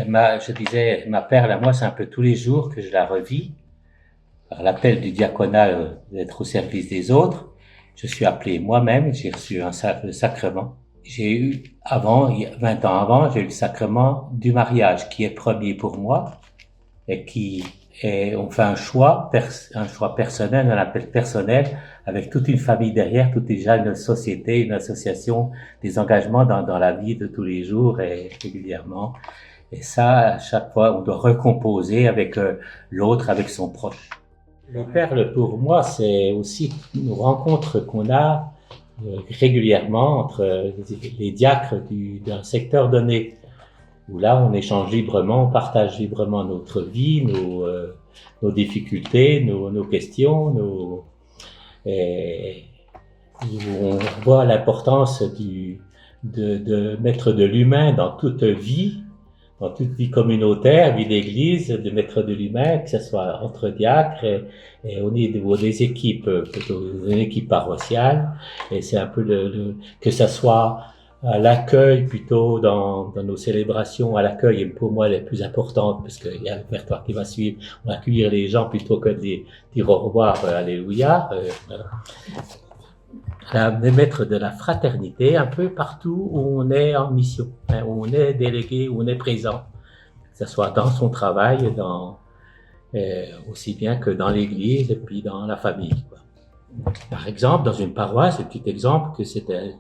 je disais, ma perle à moi, c'est un peu tous les jours que je la revis. Par l'appel du diaconat d'être au service des autres, je suis appelé moi-même, j'ai reçu le sacrement. J'ai eu, avant, 20 ans avant, j'ai eu le sacrement du mariage, qui est premier pour moi, et on fait un choix personnel, un appel personnel, avec toute une famille derrière, toute déjà une société, une association, des engagements dans la vie de tous les jours et régulièrement. Et ça, à chaque fois, on doit recomposer avec l'autre, avec son proche. Les perles, pour moi, c'est aussi une rencontre qu'on a régulièrement entre les diacres d'un secteur donné, où là, on échange librement, on partage librement notre vie, nos difficultés, nos questions, et où on voit l'importance de mettre de l'humain dans toute vie communautaire, vie d'église, de mettre de l'humain, que ce soit entre diacres et au niveau des équipes, plutôt une équipe paroissiale. Et c'est un peu que ça soit à l'accueil plutôt dans nos célébrations, à l'accueil est pour moi la plus importante, parce qu'il y a le répertoire qui va suivre, on va accueillir les gens plutôt que de dire au revoir, alléluia. Voilà. De mettre de la fraternité un peu partout où on est en mission, où on est délégué, où on est présent, que ce soit dans son travail, aussi bien que dans l'église et puis dans la famille, quoi. Par exemple, dans une paroisse, un petit exemple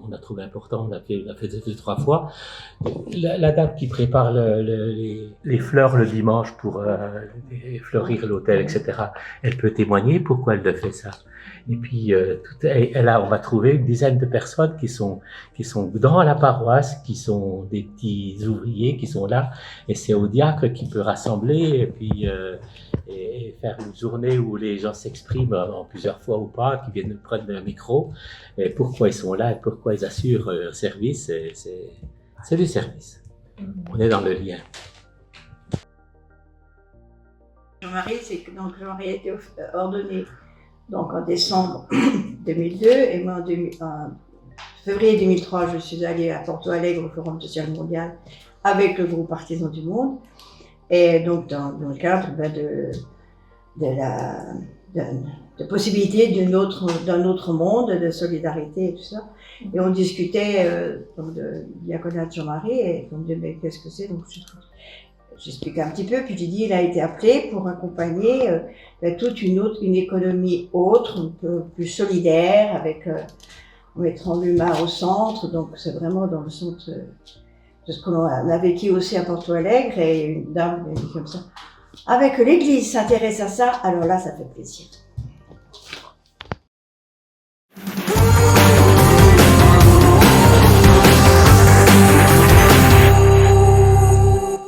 on a trouvé important, on a fait 2-3 fois, la dame qui prépare les fleurs le dimanche pour fleurir l'autel, etc., elle peut témoigner pourquoi elle fait ça. Et puis, on va trouver une dizaine de personnes qui sont dans la paroisse, qui sont des petits ouvriers qui sont là, et c'est au diacre qui peut rassembler, et puis et faire une journée où les gens s'expriment en plusieurs fois ou pas, qui viennent prendre le micro, et pourquoi ils sont là, et pourquoi ils assurent un service, c'est du service. On est dans le lien. Jean-Marie, Jean-Marie a été ordonné donc en décembre 2002, et moi en février 2003, je suis allée à Porto Alegre au Forum social mondial avec le groupe Artisans du Monde, et donc dans le cadre de possibilités d'un autre monde, de solidarité et tout ça. Et on discutait donc de diaconat de Jean-Marie, et on me disait mais qu'est-ce que c'est, donc j'expliquais un petit peu, puis j'ai dit il a été appelé pour accompagner toute une économie autre, un peu plus solidaire, en mettant l'humain au centre. Donc c'est vraiment dans le centre de ce qu'on a vécu aussi à Porto Alegre, et une dame m'a dit comme ça, avec l'église s'intéresse à ça, alors là ça fait plaisir.